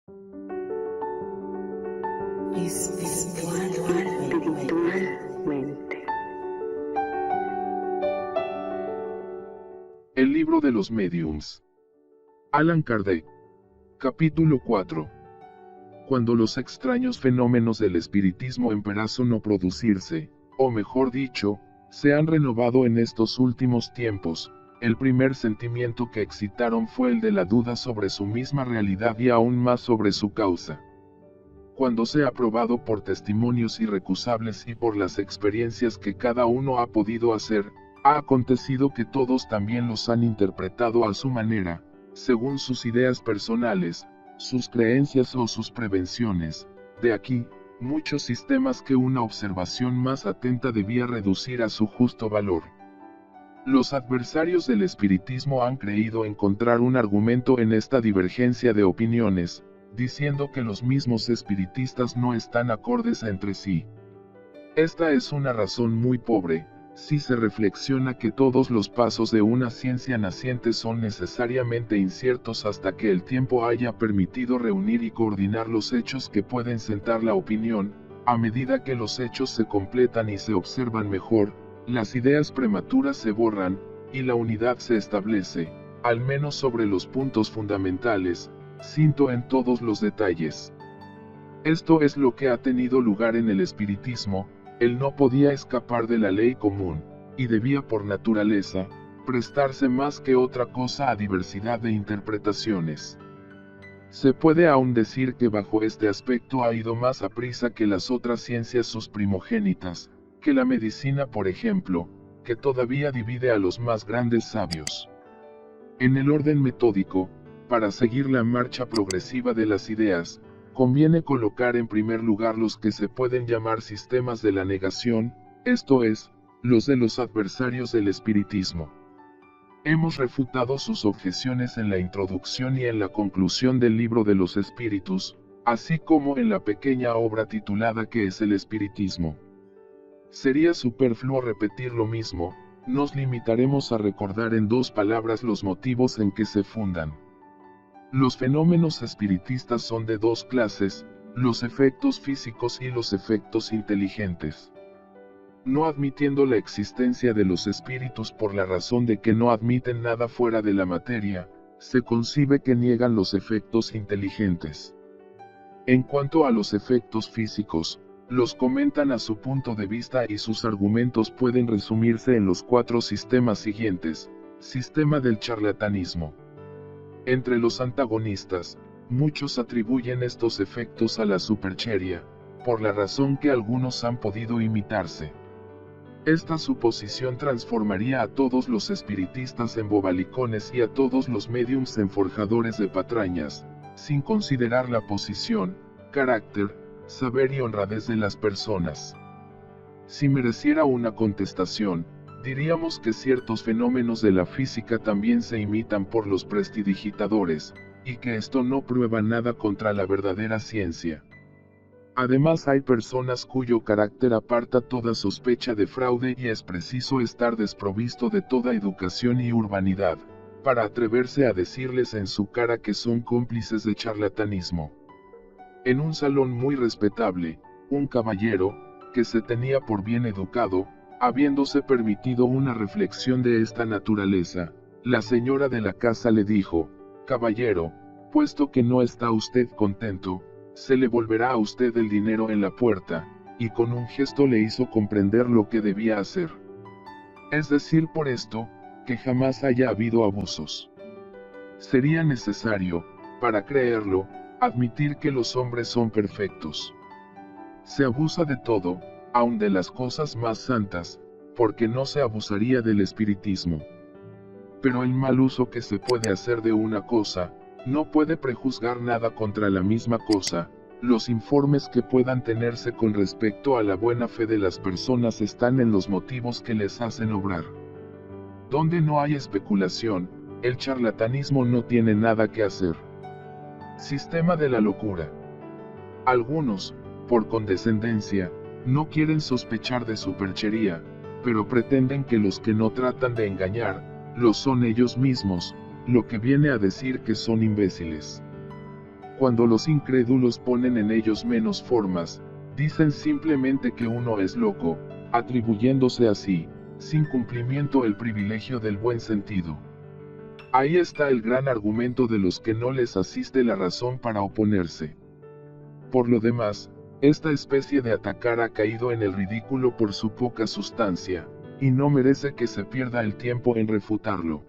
Espiritualmente. El libro de los mediums. Allan Kardec. Capítulo 4. Cuando los extraños fenómenos del espiritismo empezaron a producirse, o mejor dicho, se han renovado en estos últimos tiempos, el primer sentimiento que excitaron fue el de la duda sobre su misma realidad y aún más sobre su causa. Cuando se ha probado por testimonios irrecusables y por las experiencias que cada uno ha podido hacer, ha acontecido que todos también los han interpretado a su manera, según sus ideas personales, sus creencias o sus prevenciones. De aquí, muchos sistemas que una observación más atenta debía reducir a su justo valor. Los adversarios del espiritismo han creído encontrar un argumento en esta divergencia de opiniones, diciendo que los mismos espiritistas no están acordes entre sí. Esta es una razón muy pobre, si se reflexiona que todos los pasos de una ciencia naciente son necesariamente inciertos hasta que el tiempo haya permitido reunir y coordinar los hechos que pueden sentar la opinión. A medida que los hechos se completan y se observan mejor, las ideas prematuras se borran, y la unidad se establece, al menos sobre los puntos fundamentales, cinto en todos los detalles. Esto es lo que ha tenido lugar en el espiritismo. Él no podía escapar de la ley común, y debía por naturaleza, prestarse más que otra cosa a diversidad de interpretaciones. Se puede aún decir que bajo este aspecto ha ido más a prisa que las otras ciencias sus primogénitas, que la medicina por ejemplo, que todavía divide a los más grandes sabios. En el orden metódico, para seguir la marcha progresiva de las ideas, conviene colocar en primer lugar los que se pueden llamar sistemas de la negación, esto es, los de los adversarios del espiritismo. Hemos refutado sus objeciones en la introducción y en la conclusión del libro de los espíritus, así como en la pequeña obra titulada ¿Qué es el espiritismo? Sería superfluo repetir lo mismo, nos limitaremos a recordar en dos palabras los motivos en que se fundan. Los fenómenos espiritistas son de dos clases, los efectos físicos y los efectos inteligentes. No admitiendo la existencia de los espíritus por la razón de que no admiten nada fuera de la materia, se concibe que niegan los efectos inteligentes. En cuanto a los efectos físicos, los comentan a su punto de vista y sus argumentos pueden resumirse en los cuatro sistemas siguientes. Sistema del charlatanismo. Entre los antagonistas, muchos atribuyen estos efectos a la supercheria, por la razón que algunos han podido imitarse. Esta suposición transformaría a todos los espiritistas en bobalicones y a todos los médiums en forjadores de patrañas, sin considerar la posición, carácter, saber y honradez de las personas. Si mereciera una contestación, diríamos que ciertos fenómenos de la física también se imitan por los prestidigitadores, y que esto no prueba nada contra la verdadera ciencia. Además hay personas cuyo carácter aparta toda sospecha de fraude y es preciso estar desprovisto de toda educación y urbanidad, para atreverse a decirles en su cara que son cómplices de charlatanismo. En un salón muy respetable, un caballero, que se tenía por bien educado, habiéndose permitido una reflexión de esta naturaleza, la señora de la casa le dijo: «Caballero, puesto que no está usted contento, se le volverá a usted el dinero en la puerta», y con un gesto le hizo comprender lo que debía hacer. Es decir por esto, que jamás haya habido abusos. Sería necesario, para creerlo, admitir que los hombres son perfectos. Se abusa de todo, aun de las cosas más santas, porque no se abusaría del espiritismo. Pero el mal uso que se puede hacer de una cosa, no puede prejuzgar nada contra la misma cosa. Los informes que puedan tenerse con respecto a la buena fe de las personas están en los motivos que les hacen obrar. Donde no hay especulación, el charlatanismo no tiene nada que hacer. Sistema de la locura. Algunos, por condescendencia, no quieren sospechar de superchería, pero pretenden que los que no tratan de engañar, lo son ellos mismos, lo que viene a decir que son imbéciles. Cuando los incrédulos ponen en ellos menos formas, dicen simplemente que uno es loco, atribuyéndose así, sin cumplimiento, el privilegio del buen sentido. Ahí está el gran argumento de los que no les asiste la razón para oponerse. Por lo demás, esta especie de atacar ha caído en el ridículo por su poca sustancia, y no merece que se pierda el tiempo en refutarlo.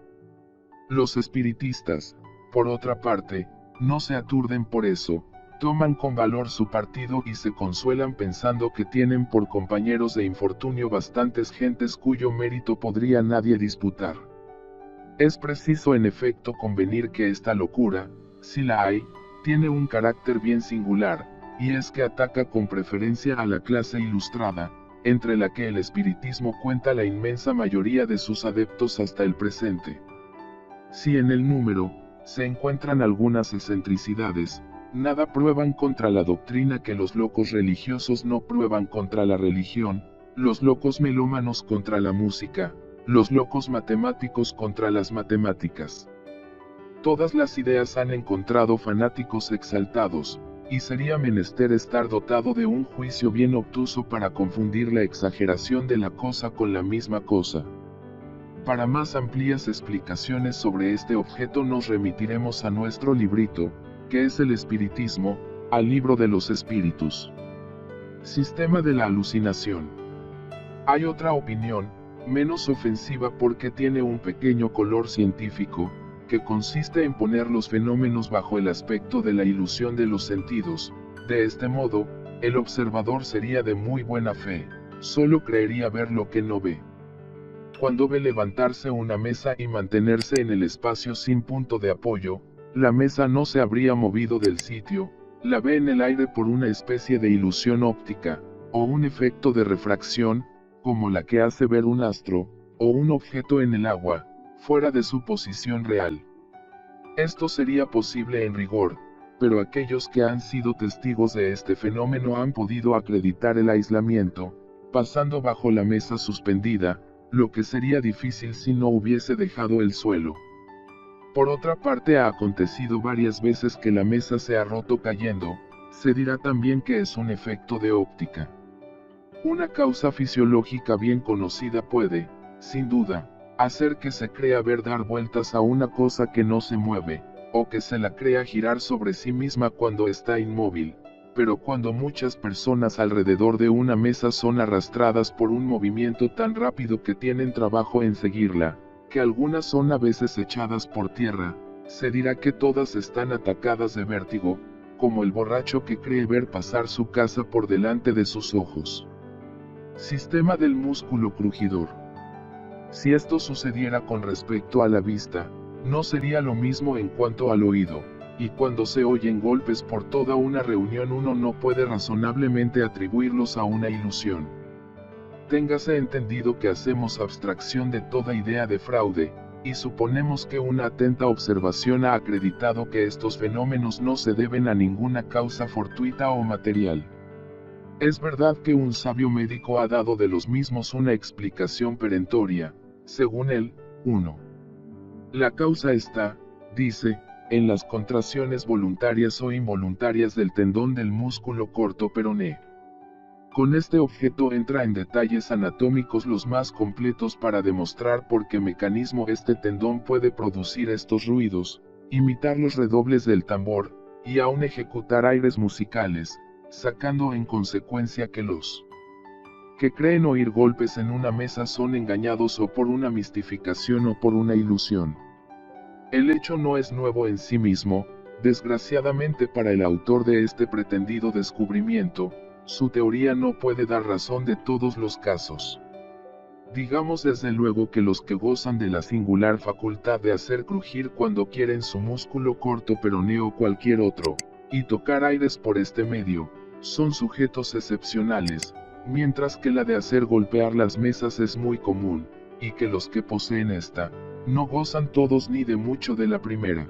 Los espiritistas, por otra parte, no se aturden por eso, toman con valor su partido y se consuelan pensando que tienen por compañeros de infortunio bastantes gentes cuyo mérito podría nadie disputar. Es preciso en efecto convenir que esta locura, si la hay, tiene un carácter bien singular, y es que ataca con preferencia a la clase ilustrada, entre la que el espiritismo cuenta la inmensa mayoría de sus adeptos hasta el presente. Si en el número se encuentran algunas excentricidades, nada prueban contra la doctrina que los locos religiosos no prueban contra la religión, los locos melómanos contra la música, los locos matemáticos contra las matemáticas. Todas las ideas han encontrado fanáticos exaltados, y sería menester estar dotado de un juicio bien obtuso para confundir la exageración de la cosa con la misma cosa. Para más amplias explicaciones sobre este objeto nos remitiremos a nuestro librito, que es el Espiritismo, al libro de los espíritus. Sistema de la alucinación. Hay otra opinión, menos ofensiva porque tiene un pequeño color científico, que consiste en poner los fenómenos bajo el aspecto de la ilusión de los sentidos. De este modo, el observador sería de muy buena fe, solo creería ver lo que no ve. Cuando ve levantarse una mesa y mantenerse en el espacio sin punto de apoyo, la mesa no se habría movido del sitio, la ve en el aire por una especie de ilusión óptica, o un efecto de refracción, como la que hace ver un astro, o un objeto en el agua, fuera de su posición real. Esto sería posible en rigor, pero aquellos que han sido testigos de este fenómeno han podido acreditar el aislamiento, pasando bajo la mesa suspendida, lo que sería difícil si no hubiese dejado el suelo. Por otra parte, ha acontecido varias veces que la mesa se ha roto cayendo, se dirá también que es un efecto de óptica. Una causa fisiológica bien conocida puede, sin duda, hacer que se crea ver dar vueltas a una cosa que no se mueve, o que se la crea girar sobre sí misma cuando está inmóvil, pero cuando muchas personas alrededor de una mesa son arrastradas por un movimiento tan rápido que tienen trabajo en seguirla, que algunas son a veces echadas por tierra, se dirá que todas están atacadas de vértigo, como el borracho que cree ver pasar su casa por delante de sus ojos. Sistema del músculo crujidor. Si esto sucediera con respecto a la vista, no sería lo mismo en cuanto al oído, y cuando se oyen golpes por toda una reunión uno no puede razonablemente atribuirlos a una ilusión. Téngase entendido que hacemos abstracción de toda idea de fraude, y suponemos que una atenta observación ha acreditado que estos fenómenos no se deben a ninguna causa fortuita o material. Es verdad que un sabio médico ha dado de los mismos una explicación perentoria. Según él, 1. La causa está, dice, en las contracciones voluntarias o involuntarias del tendón del músculo corto peroné. Con este objeto entra en detalles anatómicos los más completos para demostrar por qué mecanismo este tendón puede producir estos ruidos, imitar los redobles del tambor, y aún ejecutar aires musicales, sacando en consecuencia que los que creen oír golpes en una mesa son engañados o por una mistificación o por una ilusión. El hecho no es nuevo en sí mismo, desgraciadamente para el autor de este pretendido descubrimiento, su teoría no puede dar razón de todos los casos. Digamos desde luego que los que gozan de la singular facultad de hacer crujir cuando quieren su músculo corto peroneo o cualquier otro, y tocar aires por este medio, son sujetos excepcionales, mientras que la de hacer golpear las mesas es muy común, y que los que poseen esta, no gozan todos ni de mucho de la primera.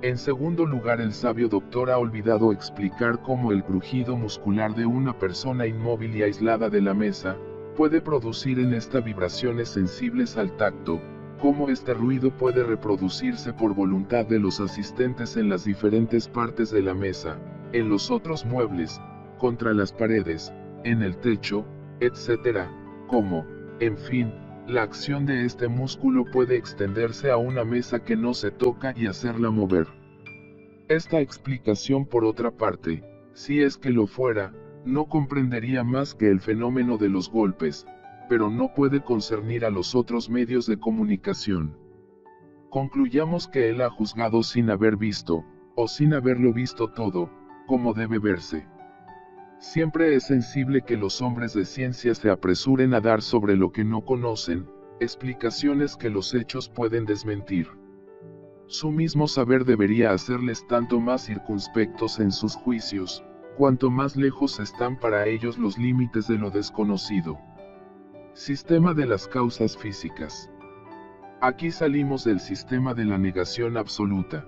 En segundo lugar, el sabio doctor ha olvidado explicar cómo el crujido muscular de una persona inmóvil y aislada de la mesa, puede producir en esta vibraciones sensibles al tacto, cómo este ruido puede reproducirse por voluntad de los asistentes en las diferentes partes de la mesa, en los otros muebles, contra las paredes, en el techo, etc. Como, en fin, la acción de este músculo puede extenderse a una mesa que no se toca y hacerla mover. Esta explicación, por otra parte, si es que lo fuera, no comprendería más que el fenómeno de los golpes, pero no puede concernir a los otros medios de comunicación. Concluyamos que él ha juzgado sin haber visto, o sin haberlo visto todo, como debe verse. Siempre es sensible que los hombres de ciencia se apresuren a dar sobre lo que no conocen, explicaciones que los hechos pueden desmentir. Su mismo saber debería hacerles tanto más circunspectos en sus juicios, cuanto más lejos están para ellos los límites de lo desconocido. Sistema de las causas físicas. Aquí salimos del sistema de la negación absoluta.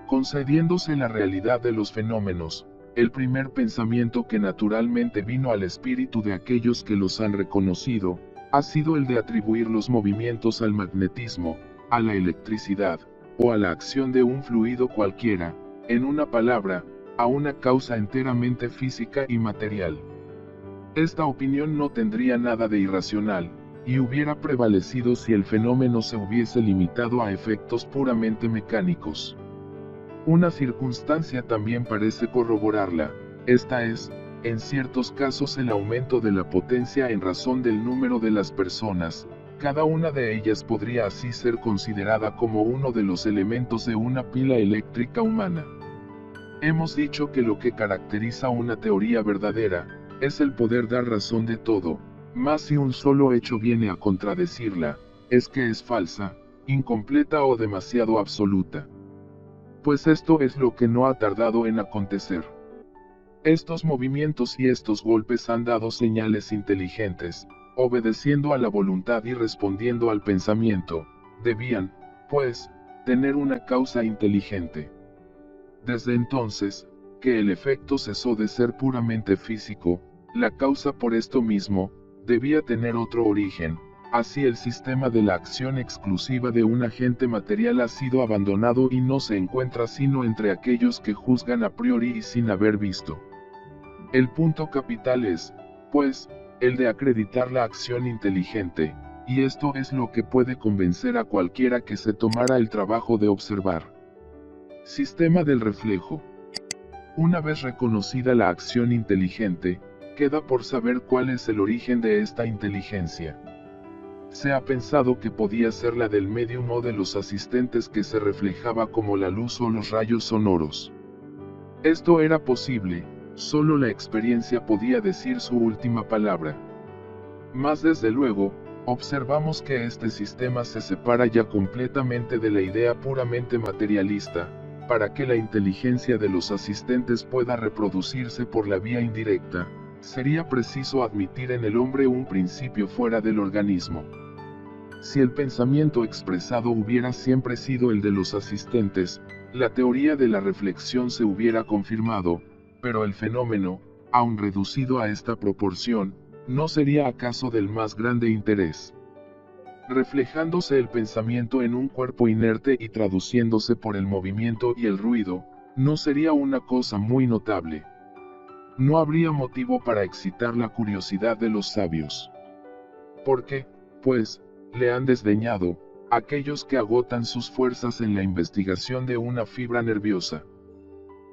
Concediéndose la realidad de los fenómenos, el primer pensamiento que naturalmente vino al espíritu de aquellos que los han reconocido, ha sido el de atribuir los movimientos al magnetismo, a la electricidad, o a la acción de un fluido cualquiera, en una palabra, a una causa enteramente física y material. Esta opinión no tendría nada de irracional, y hubiera prevalecido si el fenómeno se hubiese limitado a efectos puramente mecánicos. Una circunstancia también parece corroborarla, esta es, en ciertos casos el aumento de la potencia en razón del número de las personas, cada una de ellas podría así ser considerada como uno de los elementos de una pila eléctrica humana. Hemos dicho que lo que caracteriza una teoría verdadera, es el poder dar razón de todo, mas si un solo hecho viene a contradecirla, es que es falsa, incompleta o demasiado absoluta. Pues esto es lo que no ha tardado en acontecer. Estos movimientos y estos golpes han dado señales inteligentes, obedeciendo a la voluntad y respondiendo al pensamiento, debían, pues, tener una causa inteligente. Desde entonces, que el efecto cesó de ser puramente físico, la causa por esto mismo, debía tener otro origen. Así el sistema de la acción exclusiva de un agente material ha sido abandonado y no se encuentra sino entre aquellos que juzgan a priori y sin haber visto. El punto capital es, pues, el de acreditar la acción inteligente, y esto es lo que puede convencer a cualquiera que se tomara el trabajo de observar. Sistema del reflejo. Una vez reconocida la acción inteligente, queda por saber cuál es el origen de esta inteligencia. Se ha pensado que podía ser la del médium o de los asistentes que se reflejaba como la luz o los rayos sonoros. Esto era posible, solo la experiencia podía decir su última palabra. Mas desde luego, observamos que este sistema se separa ya completamente de la idea puramente materialista, para que la inteligencia de los asistentes pueda reproducirse por la vía indirecta, sería preciso admitir en el hombre un principio fuera del organismo. Si el pensamiento expresado hubiera siempre sido el de los asistentes, la teoría de la reflexión se hubiera confirmado, pero el fenómeno, aun reducido a esta proporción, no sería acaso del más grande interés. Reflejándose el pensamiento en un cuerpo inerte y traduciéndose por el movimiento y el ruido, no sería una cosa muy notable. No habría motivo para excitar la curiosidad de los sabios. ¿Por qué, pues, le han desdeñado aquellos que agotan sus fuerzas en la investigación de una fibra nerviosa?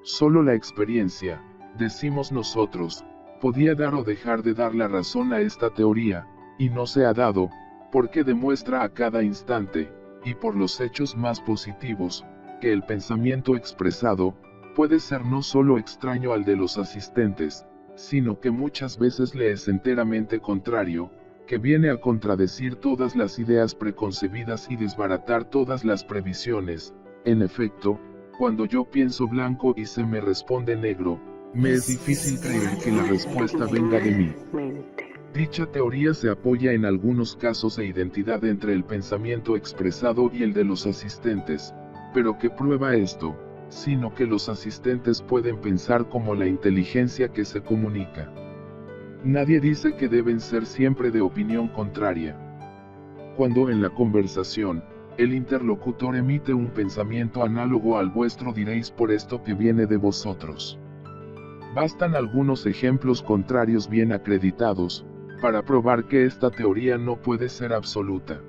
Solo la experiencia, decimos nosotros, podía dar o dejar de dar la razón a esta teoría, y no se ha dado, porque demuestra a cada instante, y por los hechos más positivos, que el pensamiento expresado, puede ser no solo extraño al de los asistentes, sino que muchas veces le es enteramente contrario, que viene a contradecir todas las ideas preconcebidas y desbaratar todas las previsiones. En efecto, cuando yo pienso blanco y se me responde negro, me es difícil creer que la respuesta venga de mí. Dicha teoría se apoya en algunos casos de identidad entre el pensamiento expresado y el de los asistentes, pero ¿qué prueba esto? Sino que los asistentes pueden pensar como la inteligencia que se comunica. Nadie dice que deben ser siempre de opinión contraria. Cuando en la conversación, el interlocutor emite un pensamiento análogo al vuestro, diréis: por esto que viene de vosotros. Bastan algunos ejemplos contrarios bien acreditados, para probar que esta teoría no puede ser absoluta.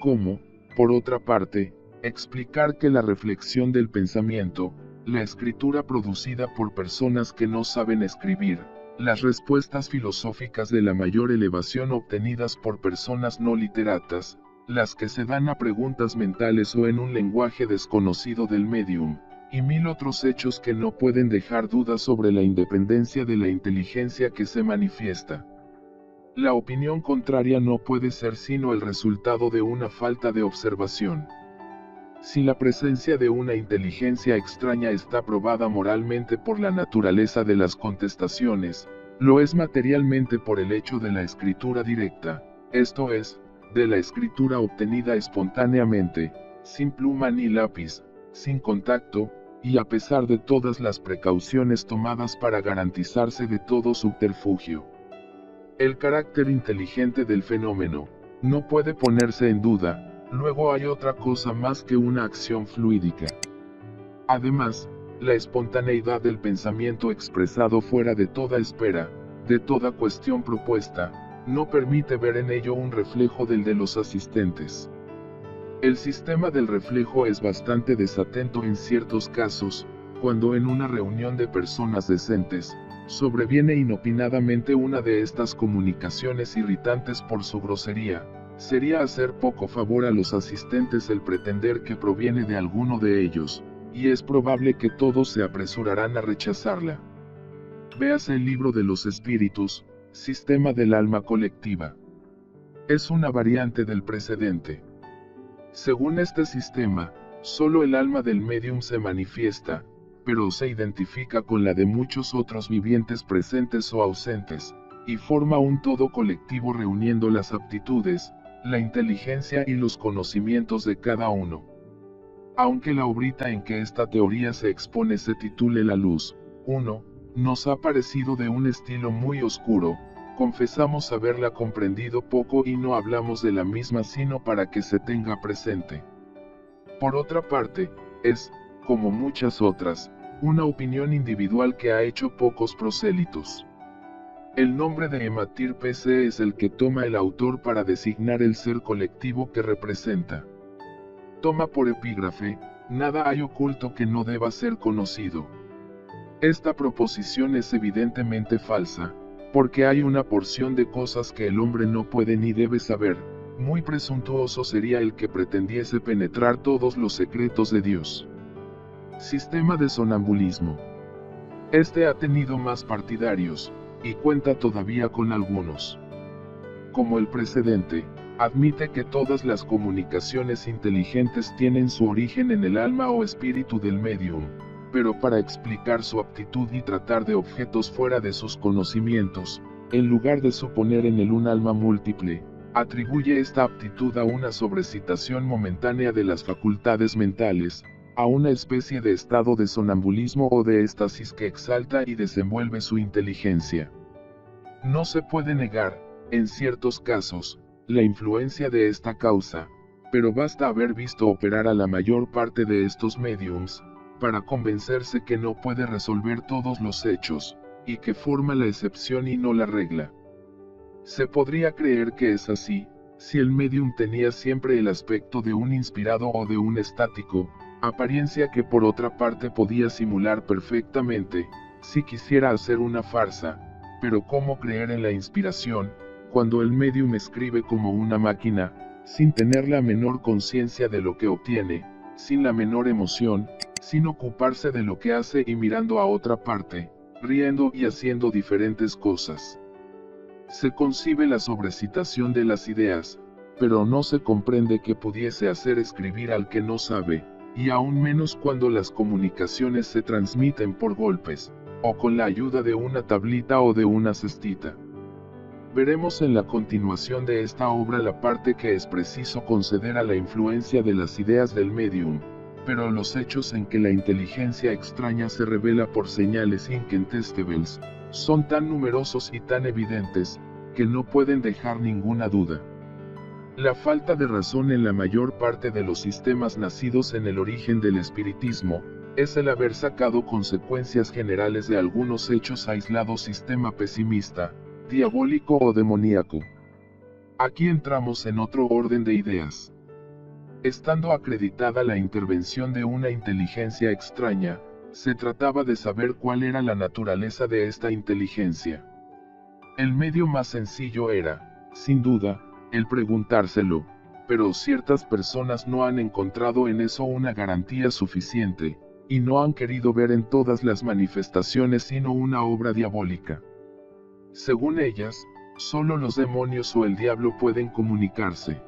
Como, por otra parte, explicar que la reflexión del pensamiento, la escritura producida por personas que no saben escribir, las respuestas filosóficas de la mayor elevación obtenidas por personas no literatas, las que se dan a preguntas mentales o en un lenguaje desconocido del medium, y mil otros hechos que no pueden dejar dudas sobre la independencia de la inteligencia que se manifiesta. La opinión contraria no puede ser sino el resultado de una falta de observación. Si la presencia de una inteligencia extraña está probada moralmente por la naturaleza de las contestaciones, lo es materialmente por el hecho de la escritura directa, esto es, de la escritura obtenida espontáneamente, sin pluma ni lápiz, sin contacto, y a pesar de todas las precauciones tomadas para garantizarse de todo subterfugio. El carácter inteligente del fenómeno no puede ponerse en duda. Luego hay otra cosa más que una acción fluídica. Además, la espontaneidad del pensamiento expresado fuera de toda espera, de toda cuestión propuesta, no permite ver en ello un reflejo del de los asistentes. El sistema del reflejo es bastante desatento en ciertos casos, cuando en una reunión de personas decentes, sobreviene inopinadamente una de estas comunicaciones irritantes por su grosería. Sería hacer poco favor a los asistentes el pretender que proviene de alguno de ellos, y es probable que todos se apresurarán a rechazarla. Véase el libro de los espíritus, Sistema del alma colectiva. Es una variante del precedente. Según este sistema, solo el alma del médium se manifiesta, pero se identifica con la de muchos otros vivientes presentes o ausentes, y forma un todo colectivo reuniendo las aptitudes, la inteligencia y los conocimientos de cada uno. Aunque la obrita en que esta teoría se expone se titule La Luz, 1, nos ha parecido de un estilo muy oscuro, confesamos haberla comprendido poco y no hablamos de la misma sino para que se tenga presente. Por otra parte, es, como muchas otras, una opinión individual que ha hecho pocos prosélitos. El nombre de Ematir PC es el que toma el autor para designar el ser colectivo que representa. Toma por epígrafe: nada hay oculto que no deba ser conocido. Esta proposición es evidentemente falsa, porque hay una porción de cosas que el hombre no puede ni debe saber. Muy presuntuoso sería el que pretendiese penetrar todos los secretos de Dios. Sistema de sonambulismo. Este ha tenido más partidarios, y cuenta todavía con algunos. Como el precedente, admite que todas las comunicaciones inteligentes tienen su origen en el alma o espíritu del médium, pero para explicar su aptitud y tratar de objetos fuera de sus conocimientos, en lugar de suponer en él un alma múltiple, atribuye esta aptitud a una sobrecitación momentánea de las facultades mentales, a una especie de estado de sonambulismo o de éxtasis que exalta y desenvuelve su inteligencia. No se puede negar, en ciertos casos, la influencia de esta causa, pero basta haber visto operar a la mayor parte de estos médiums, para convencerse que no puede resolver todos los hechos, y que forma la excepción y no la regla. Se podría creer que es así, si el médium tenía siempre el aspecto de un inspirado o de un estático, apariencia que por otra parte podía simular perfectamente, si quisiera hacer una farsa, pero ¿cómo creer en la inspiración, cuando el médium escribe como una máquina, sin tener la menor conciencia de lo que obtiene, sin la menor emoción, sin ocuparse de lo que hace y mirando a otra parte, riendo y haciendo diferentes cosas? Se concibe la sobrecitación de las ideas, pero no se comprende que pudiese hacer escribir al que no sabe, y aún menos cuando las comunicaciones se transmiten por golpes, o con la ayuda de una tablita o de una cestita. Veremos en la continuación de esta obra la parte que es preciso conceder a la influencia de las ideas del médium, pero los hechos en que la inteligencia extraña se revela por señales incontestables, son tan numerosos y tan evidentes, que no pueden dejar ninguna duda. La falta de razón en la mayor parte de los sistemas nacidos en el origen del espiritismo, es el haber sacado consecuencias generales de algunos hechos aislados, sistema pesimista, diabólico o demoníaco. Aquí entramos en otro orden de ideas. Estando acreditada la intervención de una inteligencia extraña, se trataba de saber cuál era la naturaleza de esta inteligencia. El medio más sencillo era, sin duda, el preguntárselo, pero ciertas personas no han encontrado en eso una garantía suficiente, y no han querido ver en todas las manifestaciones sino una obra diabólica. Según ellas, solo los demonios o el diablo pueden comunicarse.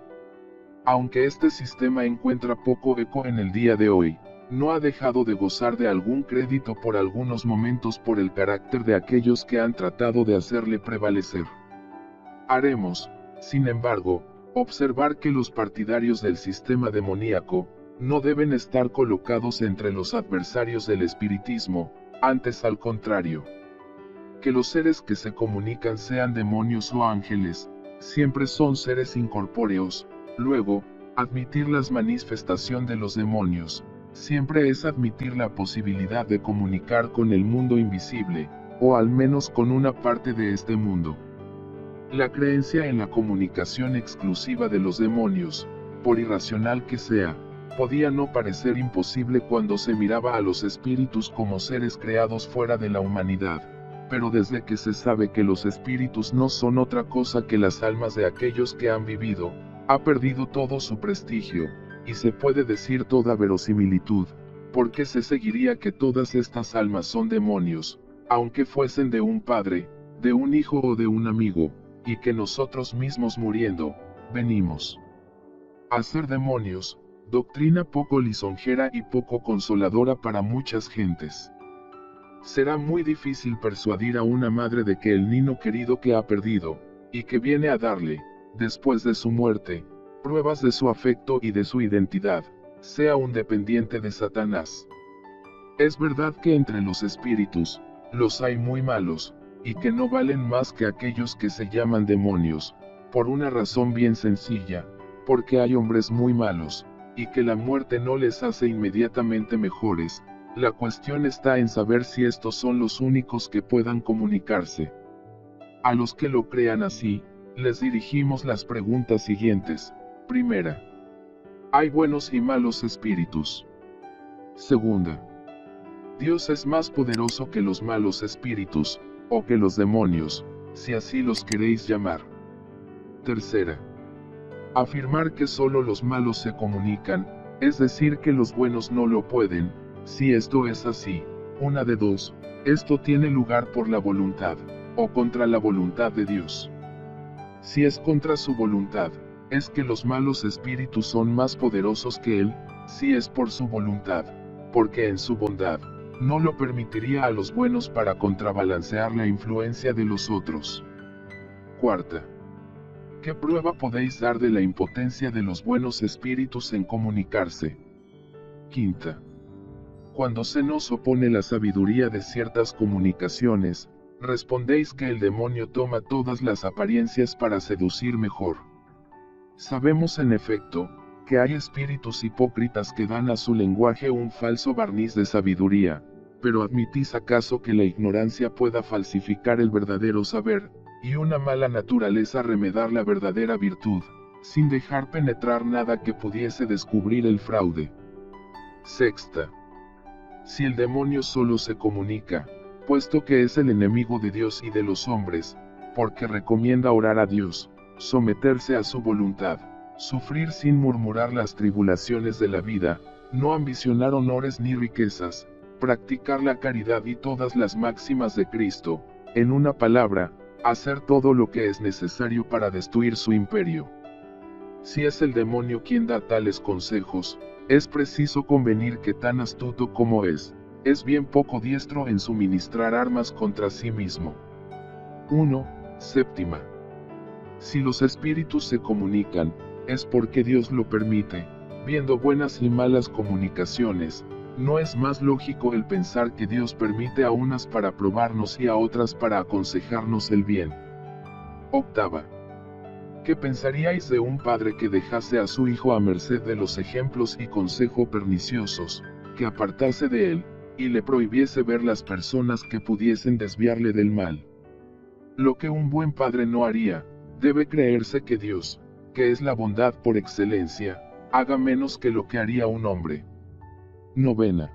Aunque este sistema encuentra poco eco en el día de hoy, no ha dejado de gozar de algún crédito por algunos momentos por el carácter de aquellos que han tratado de hacerle prevalecer. Haremos, sin embargo, observar que los partidarios del sistema demoníaco no deben estar colocados entre los adversarios del espiritismo, antes al contrario. Que los seres que se comunican sean demonios o ángeles, siempre son seres incorpóreos. Luego, admitir la manifestación de los demonios, siempre es admitir la posibilidad de comunicar con el mundo invisible, o al menos con una parte de este mundo. La creencia en la comunicación exclusiva de los demonios, por irracional que sea, podía no parecer imposible cuando se miraba a los espíritus como seres creados fuera de la humanidad, pero desde que se sabe que los espíritus no son otra cosa que las almas de aquellos que han vivido, ha perdido todo su prestigio, y se puede decir toda verosimilitud, porque se seguiría que todas estas almas son demonios, aunque fuesen de un padre, de un hijo o de un amigo, y que nosotros mismos muriendo, venimos a ser demonios, doctrina poco lisonjera y poco consoladora para muchas gentes. Será muy difícil persuadir a una madre de que el niño querido que ha perdido, y que viene a darle, después de su muerte, pruebas de su afecto y de su identidad, sea un dependiente de Satanás. Es verdad que entre los espíritus, los hay muy malos, y que no valen más que aquellos que se llaman demonios, por una razón bien sencilla, porque hay hombres muy malos, y que la muerte no les hace inmediatamente mejores. La cuestión está en saber si estos son los únicos que puedan comunicarse. A los que lo crean así, les dirigimos las preguntas siguientes. Primera. ¿Hay buenos y malos espíritus? Segunda. ¿Dios es más poderoso que los malos espíritus, o que los demonios, si así los queréis llamar? Tercera. Afirmar que solo los malos se comunican, es decir que los buenos no lo pueden. Si esto es así, una de dos, esto tiene lugar por la voluntad, o contra la voluntad de Dios. Si es contra su voluntad, es que los malos espíritus son más poderosos que Él. Si es por su voluntad, porque en su bondad, no lo permitiría a los buenos para contrabalancear la influencia de los otros. Cuarta. ¿Qué prueba podéis dar de la impotencia de los buenos espíritus en comunicarse? Quinta. Cuando se nos opone la sabiduría de ciertas comunicaciones, respondéis que el demonio toma todas las apariencias para seducir mejor. Sabemos en efecto, que hay espíritus hipócritas que dan a su lenguaje un falso barniz de sabiduría, pero ¿admitís acaso que la ignorancia pueda falsificar el verdadero saber, y una mala naturaleza remedar la verdadera virtud, sin dejar penetrar nada que pudiese descubrir el fraude? Sexta. Si el demonio solo se comunica, puesto que es el enemigo de Dios y de los hombres, porque recomienda orar a Dios, someterse a su voluntad, sufrir sin murmurar las tribulaciones de la vida, no ambicionar honores ni riquezas, practicar la caridad y todas las máximas de Cristo, en una palabra, hacer todo lo que es necesario para destruir su imperio. Si es el demonio quien da tales consejos, es preciso convenir que tan astuto como es bien poco diestro en suministrar armas contra sí mismo. 1. Séptima. Si los espíritus se comunican, es porque Dios lo permite, viendo buenas y malas comunicaciones. ¿No es más lógico el pensar que Dios permite a unas para probarnos y a otras para aconsejarnos el bien? Octava. ¿Qué pensaríais de un padre que dejase a su hijo a merced de los ejemplos y consejo perniciosos, que apartase de él, y le prohibiese ver las personas que pudiesen desviarle del mal? Lo que un buen padre no haría, debe creerse que Dios, que es la bondad por excelencia, haga menos que lo que haría un hombre. Novena.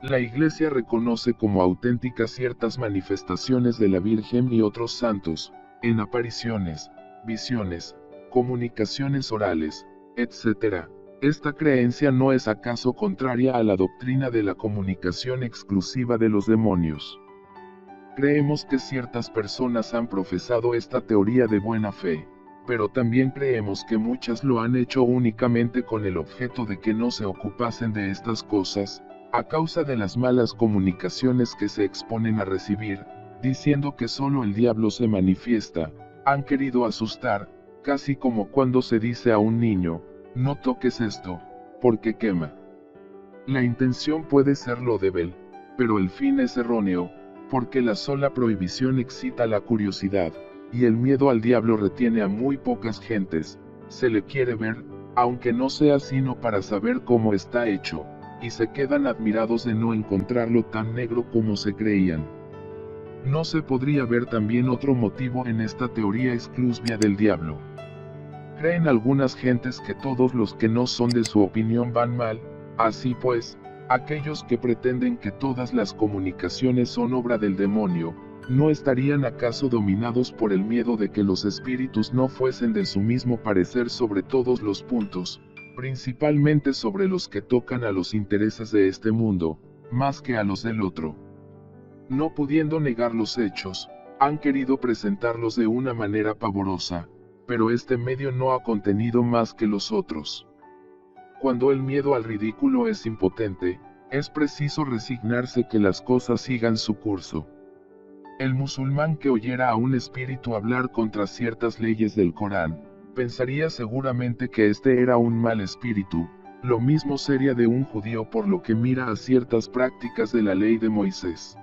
La Iglesia reconoce como auténticas ciertas manifestaciones de la Virgen y otros santos, en apariciones, visiones, comunicaciones orales, etc. Esta creencia no es acaso contraria a la doctrina de la comunicación exclusiva de los demonios. Creemos que ciertas personas han profesado esta teoría de buena fe, pero también creemos que muchas lo han hecho únicamente con el objeto de que no se ocupasen de estas cosas, a causa de las malas comunicaciones que se exponen a recibir, diciendo que solo el diablo se manifiesta. Han querido asustar, casi como cuando se dice a un niño, no toques esto, porque quema. La intención puede ser loable, pero el fin es erróneo, porque la sola prohibición excita la curiosidad, y el miedo al diablo retiene a muy pocas gentes. Se le quiere ver, aunque no sea sino para saber cómo está hecho, y se quedan admirados de no encontrarlo tan negro como se creían. No se podría ver también otro motivo en esta teoría exclusiva del diablo. Creen algunas gentes que todos los que no son de su opinión van mal, así pues, aquellos que pretenden que todas las comunicaciones son obra del demonio, ¿no estarían acaso dominados por el miedo de que los espíritus no fuesen de su mismo parecer sobre todos los puntos, principalmente sobre los que tocan a los intereses de este mundo, más que a los del otro? No pudiendo negar los hechos, han querido presentarlos de una manera pavorosa, pero este medio no ha contenido más que los otros. Cuando el miedo al ridículo es impotente, es preciso resignarse que las cosas sigan su curso. El musulmán que oyera a un espíritu hablar contra ciertas leyes del Corán, pensaría seguramente que este era un mal espíritu. Lo mismo sería de un judío por lo que mira a ciertas prácticas de la ley de Moisés.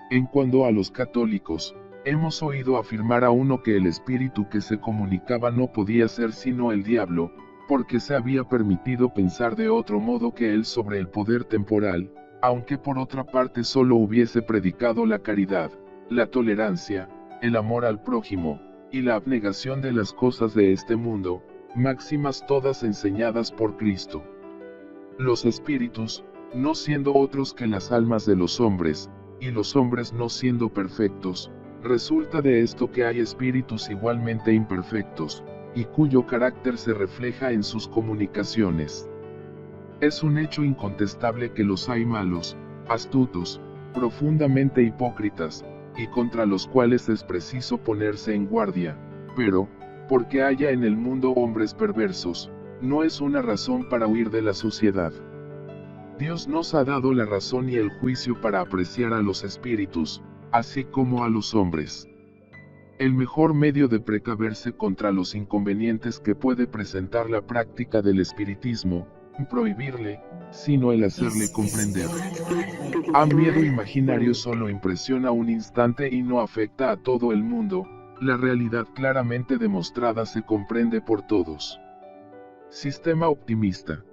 En cuanto a los católicos, hemos oído afirmar a uno que el espíritu que se comunicaba no podía ser sino el diablo, porque se había permitido pensar de otro modo que él sobre el poder temporal, aunque por otra parte solo hubiese predicado la caridad, la tolerancia, el amor al prójimo, y la abnegación de las cosas de este mundo, máximas todas enseñadas por Cristo. Los espíritus, no siendo otros que las almas de los hombres, y los hombres no siendo perfectos, resulta de esto que hay espíritus igualmente imperfectos, y cuyo carácter se refleja en sus comunicaciones. Es un hecho incontestable que los hay malos, astutos, profundamente hipócritas, y contra los cuales es preciso ponerse en guardia, pero, porque haya en el mundo hombres perversos, no es una razón para huir de la sociedad. Dios nos ha dado la razón y el juicio para apreciar a los espíritus, así como a los hombres. El mejor medio de precaverse contra los inconvenientes que puede presentar la práctica del espiritismo, prohibirle, sino el hacerle comprender. A miedo imaginario solo impresiona un instante y no afecta a todo el mundo, la realidad claramente demostrada se comprende por todos. Sistema optimista.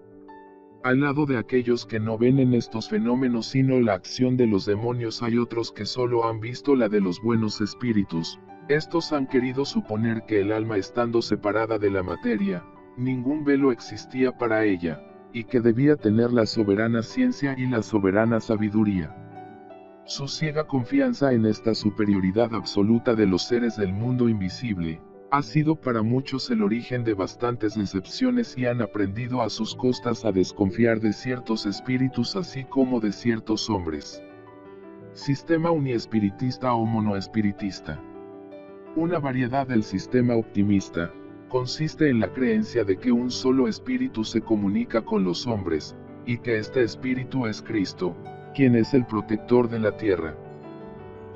Al lado de aquellos que no ven en estos fenómenos sino la acción de los demonios, hay otros que solo han visto la de los buenos espíritus. Estos han querido suponer que el alma, estando separada de la materia, ningún velo existía para ella, y que debía tener la soberana ciencia y la soberana sabiduría. Su ciega confianza en esta superioridad absoluta de los seres del mundo invisible, ha sido para muchos el origen de bastantes decepciones y han aprendido a sus costas a desconfiar de ciertos espíritus así como de ciertos hombres. Sistema uniespiritista o monoespiritista. Una variedad del sistema optimista, consiste en la creencia de que un solo espíritu se comunica con los hombres, y que este espíritu es Cristo, quien es el protector de la tierra.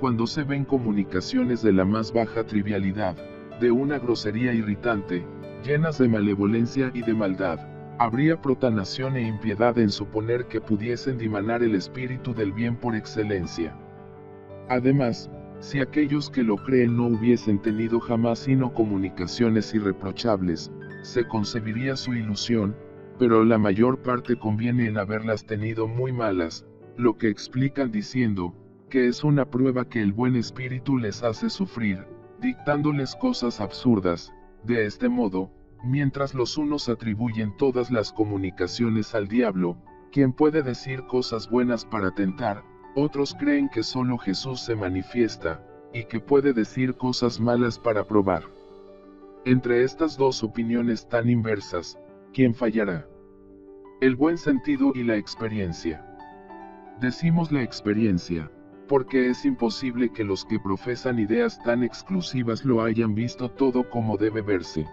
Cuando se ven comunicaciones de la más baja trivialidad, de una grosería irritante, llenas de malevolencia y de maldad, habría profanación e impiedad en suponer que pudiesen dimanar el espíritu del bien por excelencia. Además, Si aquellos que lo creen no hubiesen tenido jamás sino comunicaciones irreprochables, se concebiría su ilusión, pero la mayor parte conviene en haberlas tenido muy malas, lo que explican diciendo, que es una prueba que el buen espíritu les hace sufrir, dictándoles cosas absurdas. De este modo, mientras los unos atribuyen todas las comunicaciones al diablo, quien puede decir cosas buenas para tentar, otros creen que solo Jesús se manifiesta, y que puede decir cosas malas para probar. Entre estas dos opiniones tan inversas, ¿quién fallará? El buen sentido y la experiencia. Decimos la experiencia, porque es imposible que los que profesan ideas tan exclusivas lo hayan visto todo como debe verse.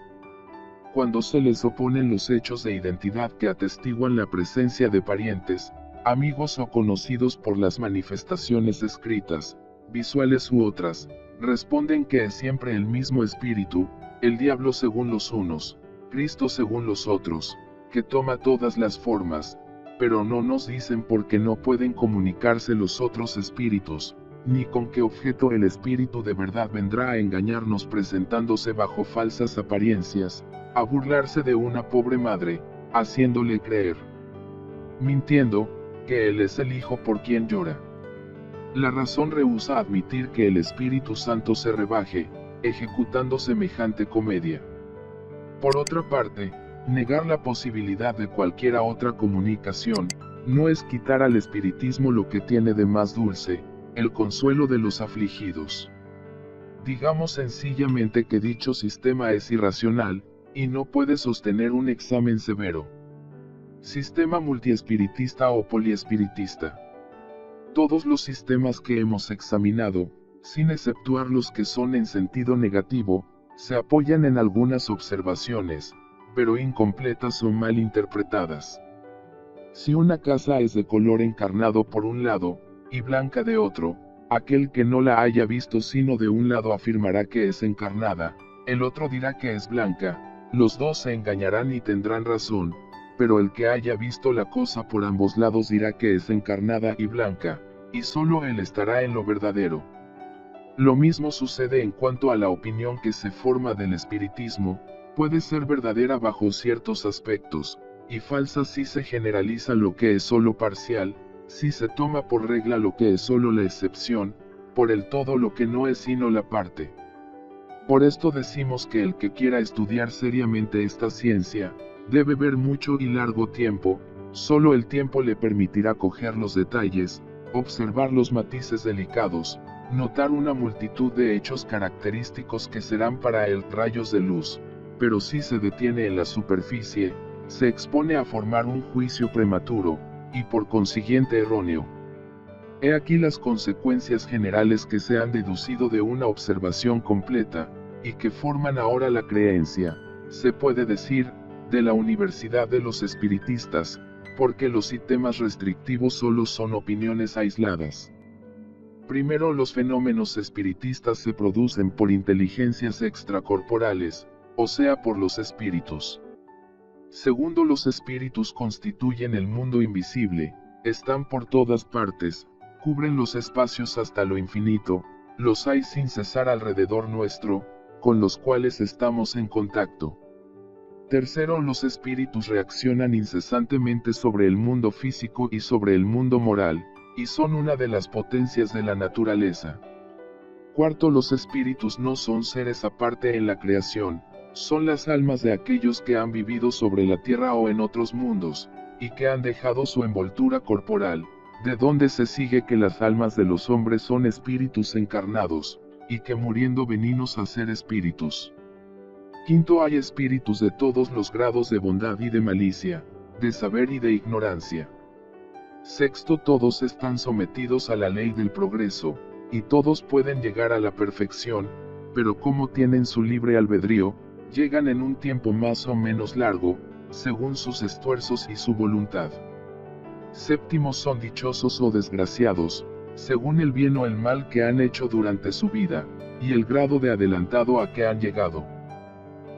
Cuando se les oponen los hechos de identidad que atestiguan la presencia de parientes, amigos o conocidos por las manifestaciones escritas, visuales u otras, responden que es siempre el mismo espíritu, el diablo según los unos, Cristo según los otros, que toma todas las formas, pero no nos dicen por qué no pueden comunicarse los otros espíritus, ni con qué objeto el espíritu de verdad vendrá a engañarnos presentándose bajo falsas apariencias, a burlarse de una pobre madre, haciéndole creer, mintiendo, que él es el hijo por quien llora. La razón rehúsa admitir que el Espíritu Santo se rebaje, ejecutando semejante comedia. Por otra parte, negar la posibilidad de cualquiera otra comunicación, no es quitar al espiritismo lo que tiene de más dulce, el consuelo de los afligidos. Digamos sencillamente que dicho sistema es irracional, y no puede sostener un examen severo. Sistema multiespiritista o poliespiritista. Todos los sistemas que hemos examinado, sin exceptuar los que son en sentido negativo, se apoyan en algunas observaciones, pero incompletas o mal interpretadas. Si una casa es de color encarnado por un lado, y blanca de otro, aquel que no la haya visto sino de un lado afirmará que es encarnada, el otro dirá que es blanca, los dos se engañarán y tendrán razón, pero el que haya visto la cosa por ambos lados dirá que es encarnada y blanca, y solo él estará en lo verdadero. Lo mismo sucede en cuanto a la opinión que se forma del espiritismo, puede ser verdadera bajo ciertos aspectos, y falsa si se generaliza lo que es solo parcial, si se toma por regla lo que es solo la excepción, por el todo lo que no es sino la parte. Por esto decimos que el que quiera estudiar seriamente esta ciencia, debe ver mucho y largo tiempo, solo el tiempo le permitirá coger los detalles, observar los matices delicados, notar una multitud de hechos característicos que serán para él rayos de luz, pero si se detiene en la superficie, se expone a formar un juicio prematuro, y por consiguiente erróneo. He aquí las consecuencias generales que se han deducido de una observación completa, y que forman ahora la creencia, se puede decir, de la Universidad de los Espiritistas, porque los sistemas restrictivos solo son opiniones aisladas. Primero, los fenómenos espiritistas se producen por inteligencias extracorporales, o sea por los espíritus. Segundo, los espíritus constituyen el mundo invisible, están por todas partes, cubren los espacios hasta lo infinito, los hay sin cesar alrededor nuestro, con los cuales estamos en contacto. Tercero, los espíritus reaccionan incesantemente sobre el mundo físico y sobre el mundo moral, y son una de las potencias de la naturaleza. Cuarto, los espíritus no son seres aparte en la creación, son las almas de aquellos que han vivido sobre la tierra o en otros mundos, y que han dejado su envoltura corporal, de donde se sigue que las almas de los hombres son espíritus encarnados, y que muriendo venimos a ser espíritus. Quinto, hay espíritus de todos los grados de bondad y de malicia, de saber y de ignorancia. Sexto, todos están sometidos a la ley del progreso, y todos pueden llegar a la perfección, pero como tienen su libre albedrío, llegan en un tiempo más o menos largo, según sus esfuerzos y su voluntad. Séptimo, son dichosos o desgraciados, según el bien o el mal que han hecho durante su vida, y el grado de adelantado a que han llegado.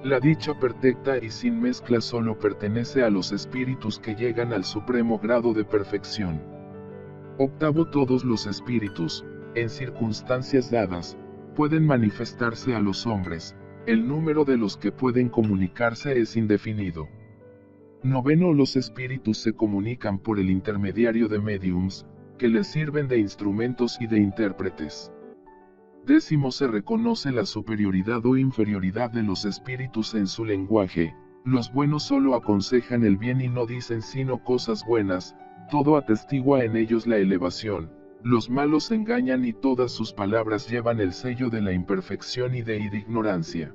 La dicha perfecta y sin mezcla solo pertenece a los espíritus que llegan al supremo grado de perfección. Octavo, todos los espíritus, en circunstancias dadas, pueden manifestarse a los hombres. El número de los que pueden comunicarse es indefinido. 9. Los espíritus se comunican por el intermediario de mediums, que les sirven de instrumentos y de intérpretes. 10. Se reconoce la superioridad o inferioridad de los espíritus en su lenguaje. Los buenos solo aconsejan el bien y no dicen sino cosas buenas, todo atestigua en ellos la elevación. Los malos engañan y todas sus palabras llevan el sello de la imperfección y de ignorancia.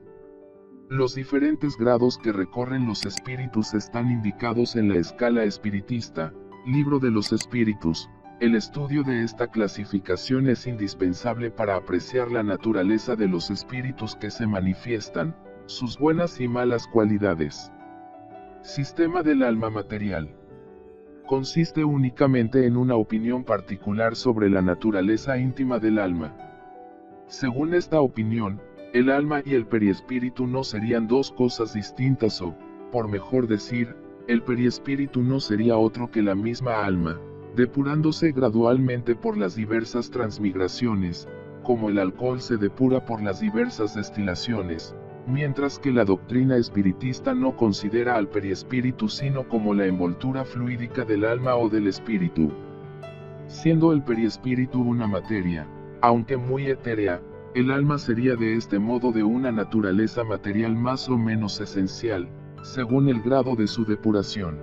Los diferentes grados que recorren los espíritus están indicados en la escala espiritista, Libro de los Espíritus. El estudio de esta clasificación es indispensable para apreciar la naturaleza de los espíritus que se manifiestan, sus buenas y malas cualidades. Sistema del alma material. Consiste únicamente en una opinión particular sobre la naturaleza íntima del alma. Según esta opinión, el alma y el periespíritu no serían dos cosas distintas o, por mejor decir, el periespíritu no sería otro que la misma alma, depurándose gradualmente por las diversas transmigraciones, como el alcohol se depura por las diversas destilaciones, mientras que la doctrina espiritista no considera al periespíritu sino como la envoltura fluídica del alma o del espíritu. Siendo el periespíritu una materia, aunque muy etérea, el alma sería de este modo de una naturaleza material más o menos esencial, según el grado de su depuración.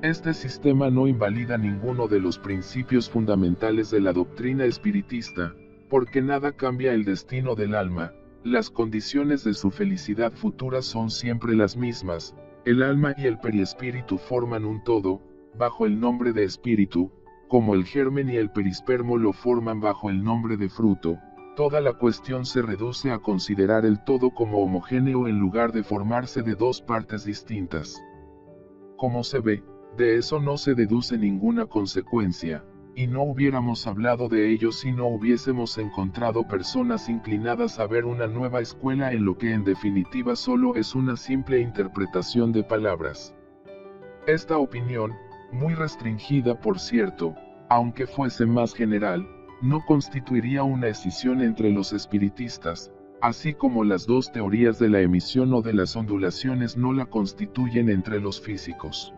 Este sistema no invalida ninguno de los principios fundamentales de la doctrina espiritista, porque nada cambia el destino del alma, las condiciones de su felicidad futura son siempre las mismas, el alma y el periespíritu forman un todo, bajo el nombre de espíritu, como el germen y el perispermo lo forman bajo el nombre de fruto. Toda la cuestión se reduce a considerar el todo como homogéneo en lugar de formarse de dos partes distintas. Como se ve, de eso no se deduce ninguna consecuencia, y no hubiéramos hablado de ello si no hubiésemos encontrado personas inclinadas a ver una nueva escuela en lo que en definitiva solo es una simple interpretación de palabras. Esta opinión, muy restringida por cierto, aunque fuese más general, no constituiría una escisión entre los espiritistas, así como las dos teorías de la emisión o de las ondulaciones no la constituyen entre los físicos.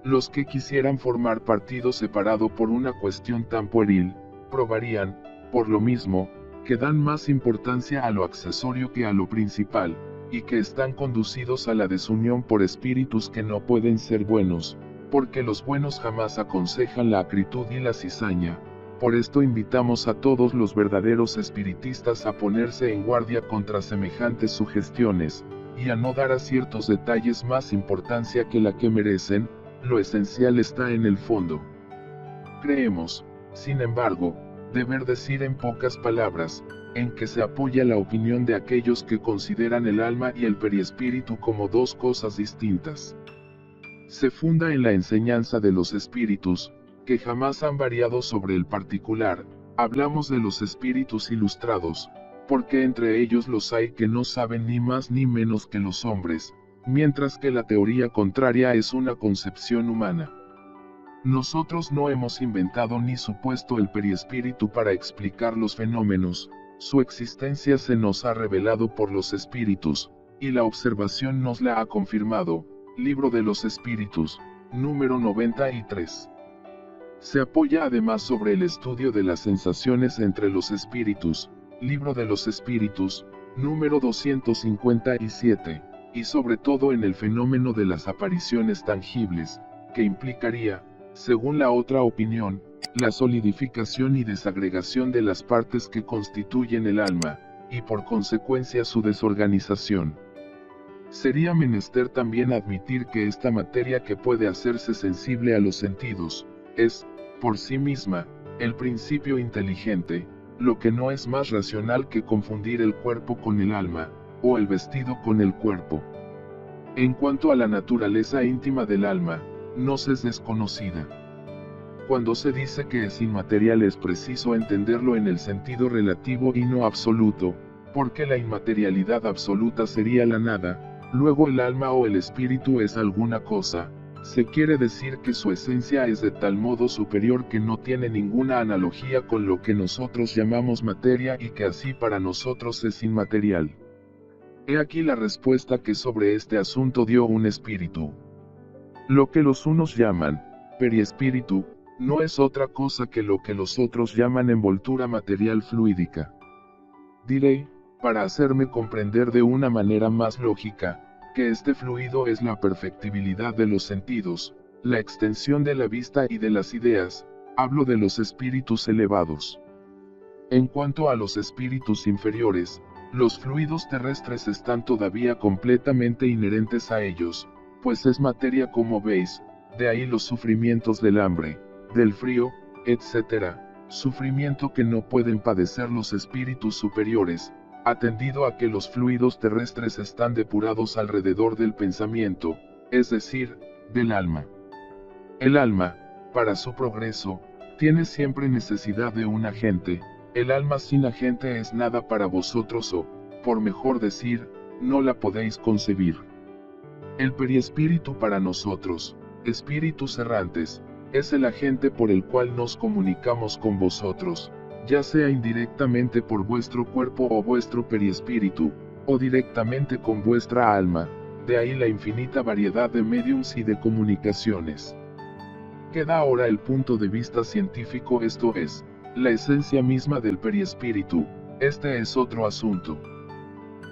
Los que quisieran formar partido separado por una cuestión tan pueril, probarían, por lo mismo, que dan más importancia a lo accesorio que a lo principal, y que están conducidos a la desunión por espíritus que no pueden ser buenos, porque los buenos jamás aconsejan la acritud y la cizaña. Por esto invitamos a todos los verdaderos espiritistas a ponerse en guardia contra semejantes sugestiones, y a no dar a ciertos detalles más importancia que la que merecen. Lo esencial está en el fondo. Creemos, sin embargo, deber decir en pocas palabras, en que se apoya la opinión de aquellos que consideran el alma y el periespíritu como dos cosas distintas. Se funda en la enseñanza de los espíritus, que jamás han variado sobre el particular. Hablamos de los espíritus ilustrados, porque entre ellos los hay que no saben ni más ni menos que los hombres, mientras que la teoría contraria es una concepción humana. Nosotros no hemos inventado ni supuesto el periespíritu para explicar los fenómenos, su existencia se nos ha revelado por los espíritus, y la observación nos la ha confirmado. Libro de los Espíritus, número 93. Se apoya además sobre el estudio de las sensaciones entre los espíritus, Libro de los Espíritus, número 257, y sobre todo en el fenómeno de las apariciones tangibles, que implicaría, según la otra opinión, la solidificación y desagregación de las partes que constituyen el alma, y por consecuencia su desorganización. Sería menester también admitir que esta materia que puede hacerse sensible a los sentidos, es, por sí misma, el principio inteligente, lo que no es más racional que confundir el cuerpo con el alma, o el vestido con el cuerpo. En cuanto a la naturaleza íntima del alma, nos es desconocida. Cuando se dice que es inmaterial es preciso entenderlo en el sentido relativo y no absoluto, porque la inmaterialidad absoluta sería la nada, luego el alma o el espíritu es alguna cosa, Se quiere decir que su esencia es de tal modo superior que no tiene ninguna analogía con lo que nosotros llamamos materia y que así para nosotros es inmaterial. He aquí la respuesta que sobre este asunto dio un espíritu. Lo que los unos llaman periespíritu, no es otra cosa que lo que los otros llaman envoltura material fluídica. Diré, para hacerme comprender de una manera más lógica, que este fluido es la perfectibilidad de los sentidos, la extensión de la vista y de las ideas, hablo de los espíritus elevados. En cuanto a los espíritus inferiores, los fluidos terrestres están todavía completamente inherentes a ellos, pues es materia como veis, de ahí los sufrimientos del hambre, del frío, etc., sufrimiento que no pueden padecer los espíritus superiores, atendido a que los fluidos terrestres están depurados alrededor del pensamiento, es decir, del alma. El alma, para su progreso, tiene siempre necesidad de un agente. El alma sin agente es nada para vosotros o, por mejor decir, no la podéis concebir. El periespíritu para nosotros, espíritus errantes, es el agente por el cual nos comunicamos con vosotros, ya sea indirectamente por vuestro cuerpo o vuestro periespíritu, o directamente con vuestra alma, de ahí la infinita variedad de mediums y de comunicaciones. Queda ahora el punto de vista científico, esto es, la esencia misma del periespíritu. Este es otro asunto.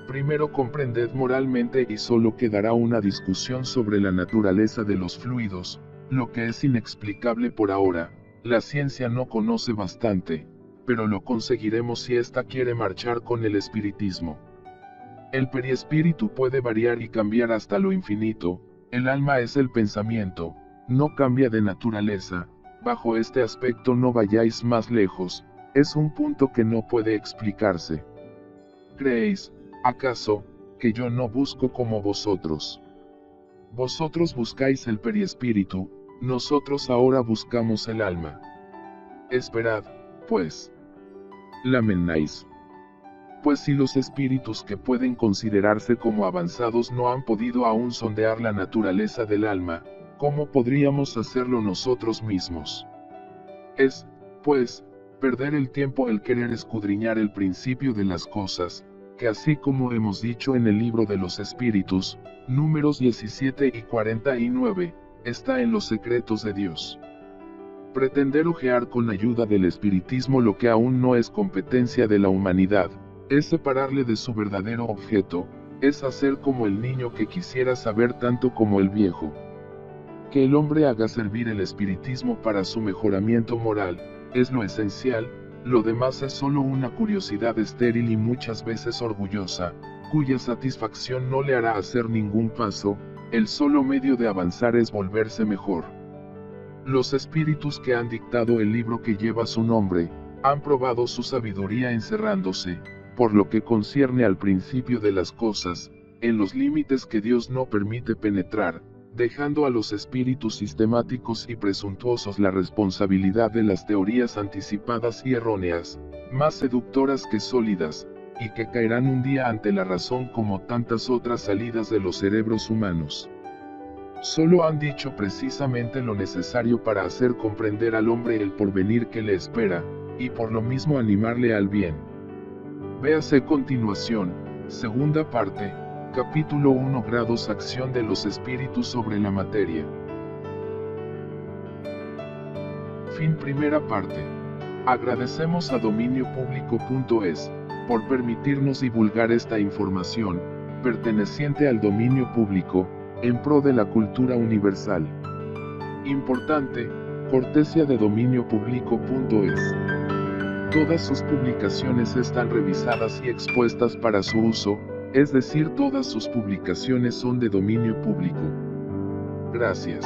Primero comprended moralmente y solo quedará una discusión sobre la naturaleza de los fluidos, lo que es inexplicable por ahora. La ciencia no conoce bastante, pero lo conseguiremos si ésta quiere marchar con el espiritismo. El periespíritu puede variar y cambiar hasta lo infinito. El alma es el pensamiento, no cambia de naturaleza. Bajo este aspecto no vayáis más lejos, es un punto que no puede explicarse. ¿Creéis, acaso, que yo no busco como vosotros? Vosotros buscáis el periespíritu, nosotros ahora buscamos el alma. Esperad, pues. Lamenáis. Pues si los espíritus que pueden considerarse como avanzados no han podido aún sondear la naturaleza del alma, ¿cómo podríamos hacerlo nosotros mismos? Es, pues, perder el tiempo el querer escudriñar el principio de las cosas, que así como hemos dicho en el libro de los espíritus, números 17 y 49, está en los secretos de Dios. Pretender ojear con ayuda del espiritismo lo que aún no es competencia de la humanidad, es separarle de su verdadero objeto, es hacer como el niño que quisiera saber tanto como el viejo. Que el hombre haga servir el espiritismo para su mejoramiento moral, es lo esencial, lo demás es solo una curiosidad estéril y muchas veces orgullosa, cuya satisfacción no le hará hacer ningún paso. El solo medio de avanzar es volverse mejor. Los espíritus que han dictado el libro que lleva su nombre, han probado su sabiduría encerrándose, por lo que concierne al principio de las cosas, en los límites que Dios no permite penetrar, dejando a los espíritus sistemáticos y presuntuosos la responsabilidad de las teorías anticipadas y erróneas, más seductoras que sólidas, y que caerán un día ante la razón como tantas otras salidas de los cerebros humanos. Solo han dicho precisamente lo necesario para hacer comprender al hombre el porvenir que le espera, y por lo mismo animarle al bien. Véase continuación, segunda parte, capítulo 1 grados acción de los espíritus sobre la materia. Fin primera parte. Agradecemos a dominiopublico.es por permitirnos divulgar esta información, perteneciente al dominio público, en pro de la cultura universal. Importante, cortesía de dominiopublico.es. Todas sus publicaciones están revisadas y expuestas para su uso, es decir, todas sus publicaciones son de dominio público. Gracias.